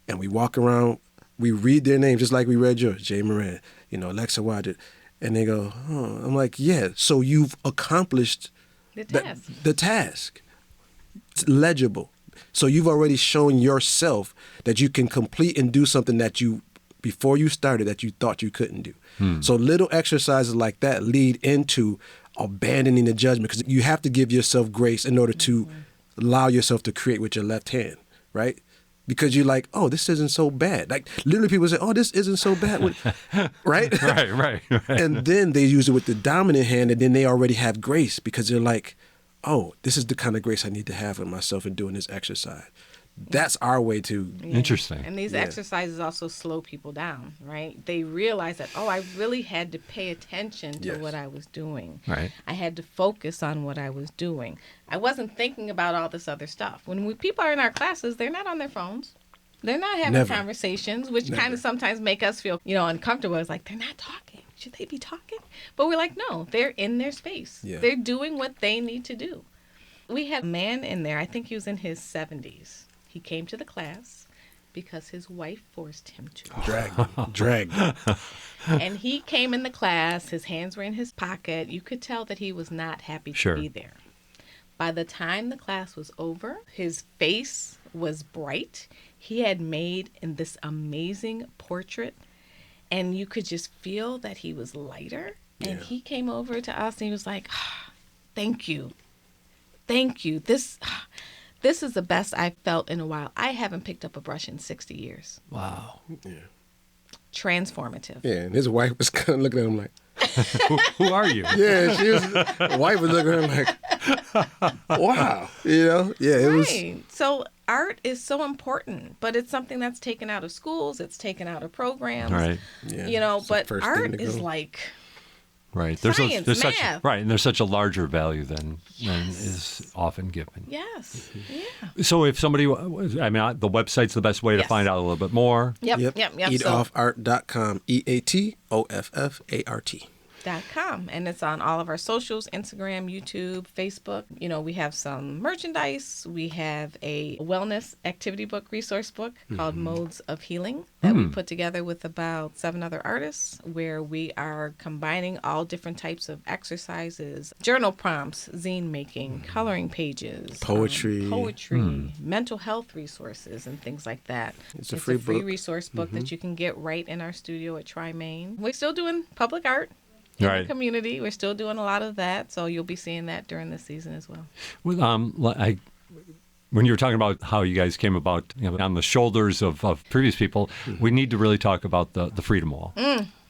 And we walk around, we read their names just like we read yours, Jay Moran, Alexa Wajed. And they go, oh, I'm like, yeah, so you've accomplished The task. the task. It's legible. So you've already shown yourself that you can complete and do something that before you started, that you thought you couldn't do. So little exercises like that lead into abandoning the judgment, because you have to give yourself grace in order to allow yourself to create with your left hand, right? Because you're like, oh, this isn't so bad. Like literally people say, oh, this isn't so bad. Right? Right. And then they use it with the dominant hand, and then they already have grace because they're like, oh, this is the kind of grace I need to have in myself in doing this exercise. That's our way to. Interesting. And these exercises also slow people down, right? They realize that, oh, I really had to pay attention to Yes. what I was doing. Right. I had to focus on what I was doing. I wasn't thinking about all this other stuff. When people are in our classes, they're not on their phones. They're not having Never. conversations, which kind Never. of sometimes make us feel, uncomfortable. It's like, they're not talking. Should they be talking? But we're like, no, they're in their space. Yeah. They're doing what they need to do. We had a man in there, I think he was in his 70s. He came to the class because his wife forced him to. Drag. And he came in the class, his hands were in his pocket. You could tell that he was not happy Sure. to be there. By the time the class was over, his face was bright. He had made in this amazing portrait, and you could just feel that he was lighter. And he came over to us and he was like, thank you. Thank you. This is the best I've felt in a while. I haven't picked up a brush in 60 years. Wow. Transformative. Yeah, and his wife was kind of looking at him like, Who are you? yeah, the wife was looking at him like, wow. Yeah, it was. Right. So art is so important, but it's something that's taken out of schools. It's taken out of programs. Right. Yeah, it's the But first thing art to is go. like, Right. Science, there's such math. right, and there's such a larger value than is often given. yes. Yeah. So if somebody, the website's the best way to Yes. find out a little bit more. Yep. So, Eatoffart.com. EATOFFART. .com, and it's on all of our socials, Instagram, YouTube, Facebook. We have some merchandise. We have a wellness activity book, resource book called Modes of Healing that we put together with about 7 other artists, where we are combining all different types of exercises, journal prompts, zine making, coloring pages, Poetry. mental health resources, and things like that. It's a free book. resource book that you can get right in our studio at Tri-Main. We're still doing public art. In Right. the community, we're still doing a lot of that, so you'll be seeing that during this season as well. Well, when you were talking about how you guys came about on the shoulders of previous people, we need to really talk about the Freedom Wall,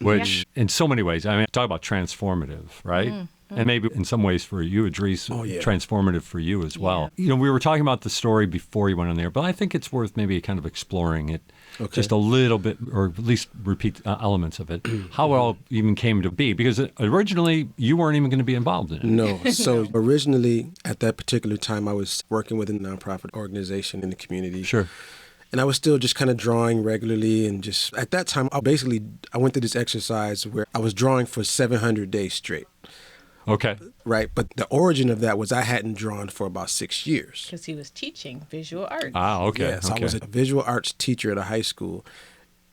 which in so many ways, talk about transformative, right? And maybe in some ways for you, Edreys, yeah. transformative for you as well. We were talking about the story before you went on there, but I think it's worth maybe kind of exploring it just a little bit, or at least repeat elements of it, how it all even came to be. Because originally, you weren't even going to be involved in it. No. So originally, at that particular time, I was working with a nonprofit organization in the community. Sure. And I was still just kind of drawing regularly. And just at that time, I went through this exercise where I was drawing for 700 days straight. Okay. Right. But the origin of that was I hadn't drawn for about 6 years. Because he was teaching visual arts. Ah, okay. Yes, I was a visual arts teacher at a high school,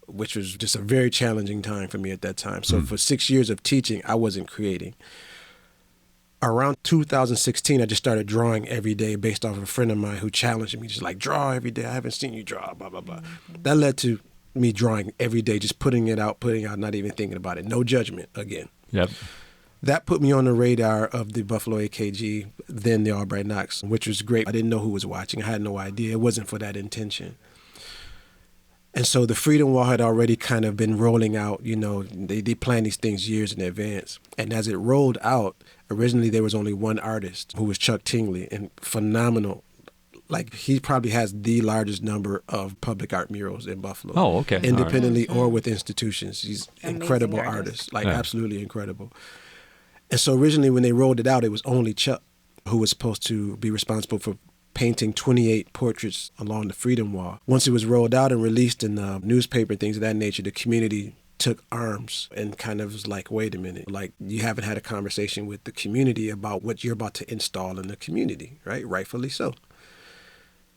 which was just a very challenging time for me at that time. So for 6 years of teaching, I wasn't creating. Around 2016, I just started drawing every day based off of a friend of mine who challenged me, just like, draw every day. I haven't seen you draw, blah, blah, blah. That led to me drawing every day, just putting it out, not even thinking about it. No judgment again. Yep. That put me on the radar of the Buffalo AKG, then the Albright Knox, which was great. I didn't know who was watching. I had no idea. It wasn't for that intention. And so the Freedom Wall had already kind of been rolling out. They plan these things years in advance. And as it rolled out, originally there was only one artist, who was Chuck Tingley, and phenomenal. Like, he probably has the largest number of public art murals in Buffalo. Oh, okay. Independently or with institutions. He's an incredible artist. artist, absolutely incredible. And so originally when they rolled it out, it was only Chuck who was supposed to be responsible for painting 28 portraits along the Freedom Wall. Once it was rolled out and released in the newspaper and things of that nature, the community took arms and kind of was like, wait a minute, like, you haven't had a conversation with the community about what you're about to install in the community, right? Rightfully so.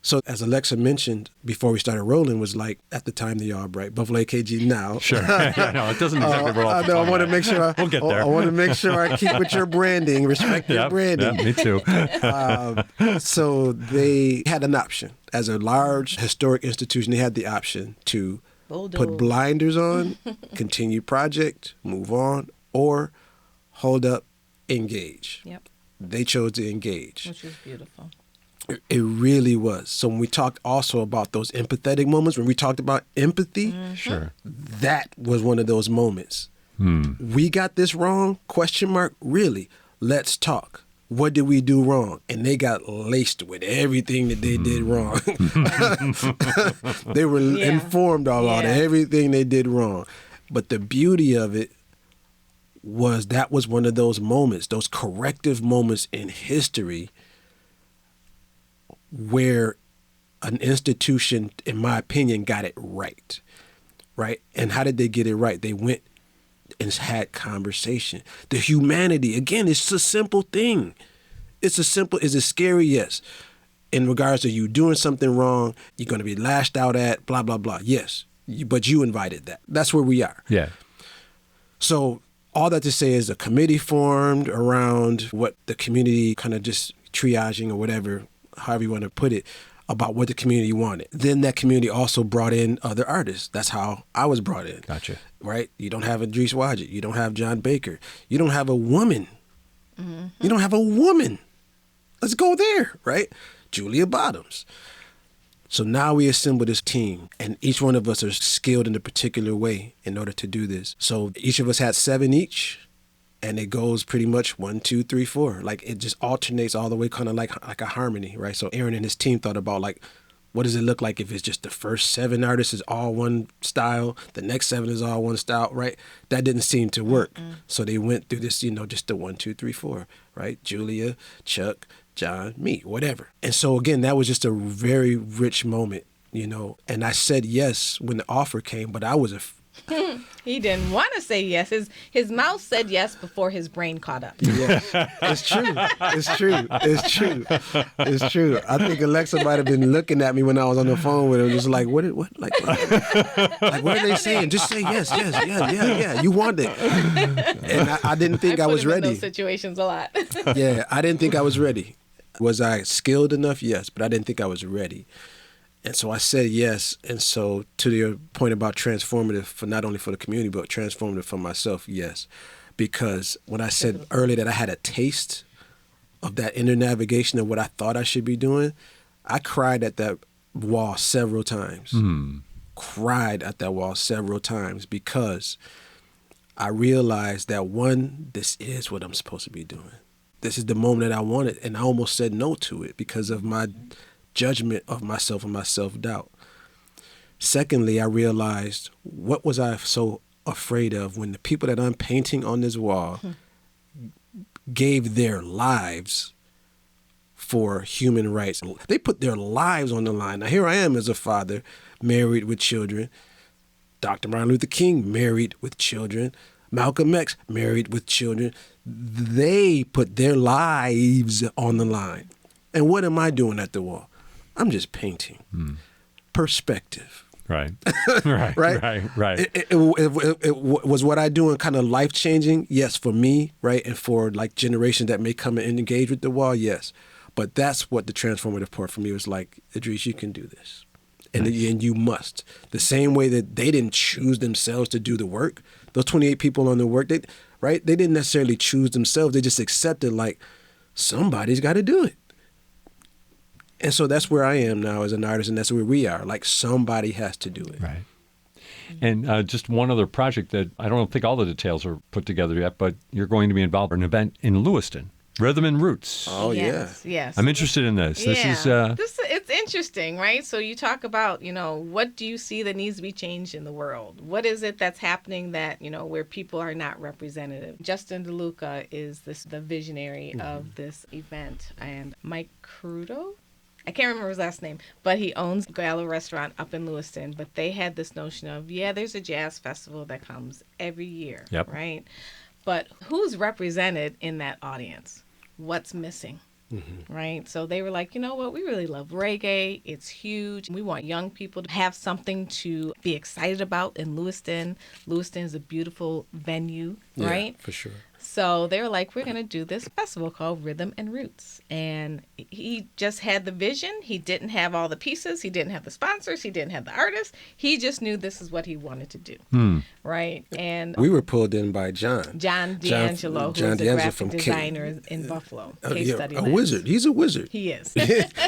So as Alexa mentioned before we started rolling, was like, at the time, the Albright, Buffalo AKG now. Sure. No, it doesn't exactly roll off. I know. I want to make sure. We'll get there. I want to make sure I keep with your branding, respect your branding. Yeah, me too. So they had an option. As a large historic institution, they had the option to put blinders on, continue project, move on, or hold up, engage. Yep. They chose to engage. Which was beautiful. It really was. So when we talked also about those empathetic moments, when we talked about empathy, Sure. that was one of those moments. We got this wrong? ? Really? Let's talk. What did we do wrong? And they got laced with everything that they did wrong. They were informed about everything they did wrong. But the beauty of it was that was one of those moments, those corrective moments in history where an institution, in my opinion, got it right. And how did they get it right? They went and had conversation. The humanity, again, it's a simple thing. Is it scary? Yes. In regards to you doing something wrong, you're going to be lashed out at, blah, blah, blah. Yes. But you invited that. That's where we are. Yeah. So all that to say is a committee formed around what the community kind of just triaging or whatever, however you want to put it, about what the community wanted. Then that community also brought in other artists. That's how I was brought in. Gotcha. Right? You don't have Edreys Wajed. You don't have John Baker. You don't have a woman. You don't have a woman. Let's go there, right? Julia Bottoms. So now we assemble this team, and each one of us are skilled in a particular way in order to do this. So each of us had 7 each. And it goes pretty much 1, 2, 3, 4. Like, it just alternates all the way, kind of like a harmony, right? So Aaron and his team thought about, like, what does it look like if it's just the first 7 artists is all one style, the next 7 is all one style, right? That didn't seem to work. So they went through this, just the 1, 2, 3, 4, right? Julia, Chuck, John, me, whatever. And so again, that was just a very rich moment, And I said yes when the offer came, but I was He didn't want to say yes. His mouth said yes before his brain caught up. Yeah, it's true. It's true. I think Alexa might have been looking at me when I was on the phone with her, just like, what, like what are they saying? Just say yes, yeah. You want it. And I didn't think I was ready. In those situations a lot. Yeah, I didn't think I was ready. Was I skilled enough? Yes, but I didn't think I was ready. And so I said yes. And so to your point about transformative, for not only for the community, but transformative for myself, yes. Because when I said earlier that I had a taste of that inner navigation of what I thought I should be doing, I cried at that wall several times. Cried at that wall several times because I realized that one, this is what I'm supposed to be doing. This is the moment that I wanted, and I almost said no to it because of my judgment of myself and my self-doubt. Secondly, I realized, what was I so afraid of when the people that I'm painting on this wall gave their lives for human rights. They put their lives on the line. Now, here I am as a father, married with children. Dr. Martin Luther King, married with children. Malcolm X, married with children. They put their lives on the line. And what am I doing at the wall? I'm just painting. Perspective. Right. Right. Right. It was what I doing kind of life-changing? Yes, for me, right? And for like generations that may come and engage with the wall, yes. But that's what the transformative part for me was like, Edreys, you can do this. And you must. The same way that they didn't choose themselves to do the work. Those 28 people on the work, they didn't necessarily choose themselves. They just accepted like, somebody's got to do it. And so that's where I am now as an artist, and that's where we are. Like, somebody has to do it. Right. And just one other project that I don't think all the details are put together yet, but you're going to be involved in an event in Lewiston. Rhythm and Roots. Oh, Yes. I'm interested in this. Yeah. It's interesting, right? So you talk about, what do you see that needs to be changed in the world? What is it that's happening that, where people are not representative? Justin DeLuca is the visionary of this event. And Mike Crudo, I can't remember his last name, but he owns Gala Restaurant up in Lewiston. But they had this notion of, there's a jazz festival that comes every year, right? But who's represented in that audience? What's missing? Right? So they were like, you know what? We really love reggae. It's huge. We want young people to have something to be excited about in Lewiston. Lewiston is a beautiful venue, right? For sure. So they were like, we're going to do this festival called Rhythm and Roots. And he just had the vision. He didn't have all the pieces. He didn't have the sponsors. He didn't have the artists. He just knew this is what he wanted to do. Right? And we were pulled in by John D'Angelo, who's a graphic designer in Buffalo. Case study a wizard. He's a wizard. He is.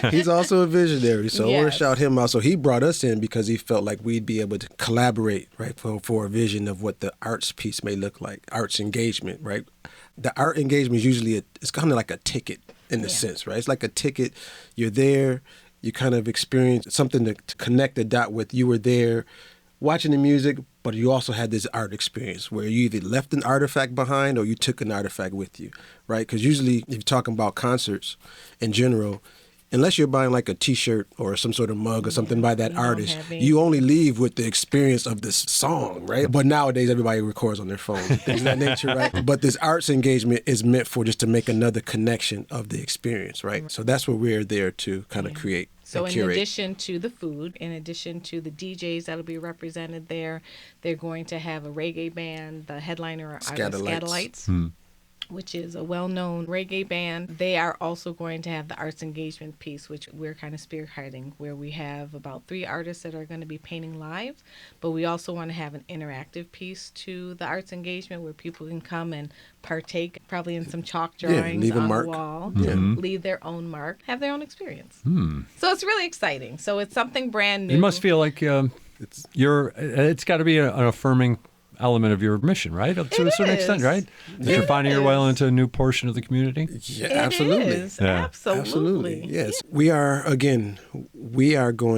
He's also a visionary. So Yes. we'll shout him out. So he brought us in because he felt like we'd be able to collaborate, right, for a vision of what the arts piece may look like, arts engagement, right? The art engagement is usually it's kind of like a ticket in a sense, right? It's like a ticket. You're there. You kind of experience something to connect the dot with. You were there watching the music, but you also had this art experience where you either left an artifact behind or you took an artifact with you, right? Because usually if you're talking about concerts in general, unless you're buying like a T-shirt or some sort of mug or something by that artist, you only leave with the experience of this song, right? But nowadays everybody records on their phone, things of that nature, right? But this arts engagement is meant for just to make another connection of the experience, right? So that's what we're there to kind of create. So in addition to the food, in addition to the DJs that'll be represented there, they're going to have a reggae band. The headliner are the Scatolites. Which is a well-known reggae band. They are also going to have the arts engagement piece, which we're kind of spearheading, where we have about 3 artists that are going to be painting live, but we also want to have an interactive piece to the arts engagement where people can come and partake, probably in some chalk drawings leave a on mark. the wall, leave their own mark, have their own experience. So it's really exciting. So it's something brand new. You must feel like it's got to be an affirming element of your mission, right? Up to a certain extent, right? That you're finding your way into a new portion of the community. Yeah, absolutely. It is. Yeah. Absolutely. Yes. We are going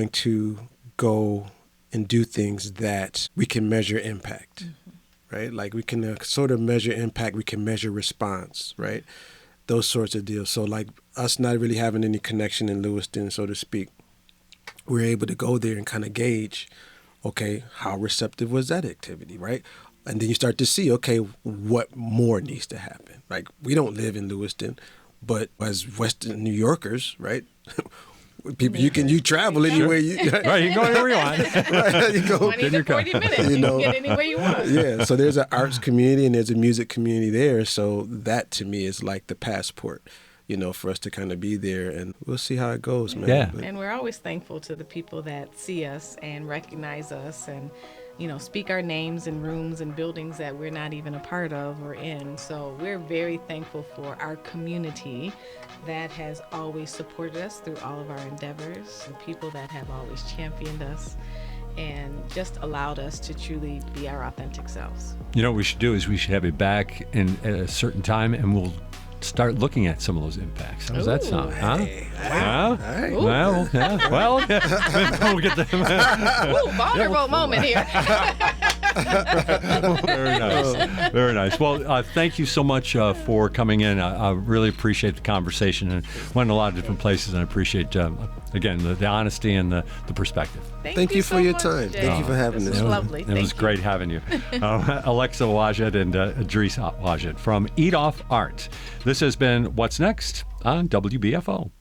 to go and do things that we can measure impact, right? Like we can sort of measure impact, we can measure response, right? Those sorts of deals. So like us not really having any connection in Lewiston, so to speak, we're able to go there and kind of gauge, okay, how receptive was that activity, right? And then you start to see, okay, what more needs to happen? Like, we don't live in Lewiston, but as Western New Yorkers, right? People, you travel anywhere. Right, you can go anywhere you want. Right, you go 20 to 40 minutes, you can get anywhere you want. Yeah, so there's an arts community and there's a music community there. So that, to me, is like the passport, for us to kind of be there, and we'll see how it goes, man. Yeah. And we're always thankful to the people that see us and recognize us and, speak our names in rooms and buildings that we're not even a part of or in. So we're very thankful for our community that has always supported us through all of our endeavors, the people that have always championed us. and just allowed us to truly be our authentic selves. You know what we should do is we should have you back at a certain time, and we'll start looking at some of those impacts. How does that sound? Huh? Hey. Well, yeah. Well, we'll get them. Ooh, vulnerable moment here. Very nice. Very nice. Well, thank you so much for coming in. I really appreciate the conversation, and went in a lot of different places, and I appreciate, again, the honesty and the perspective. Thank you for so your much, time. Jay. Thank you for having This us. was lovely. It was great having you. Alexa Wajed and Edreys Wajed from Eat Off Art. This has been What's Next on WBFO.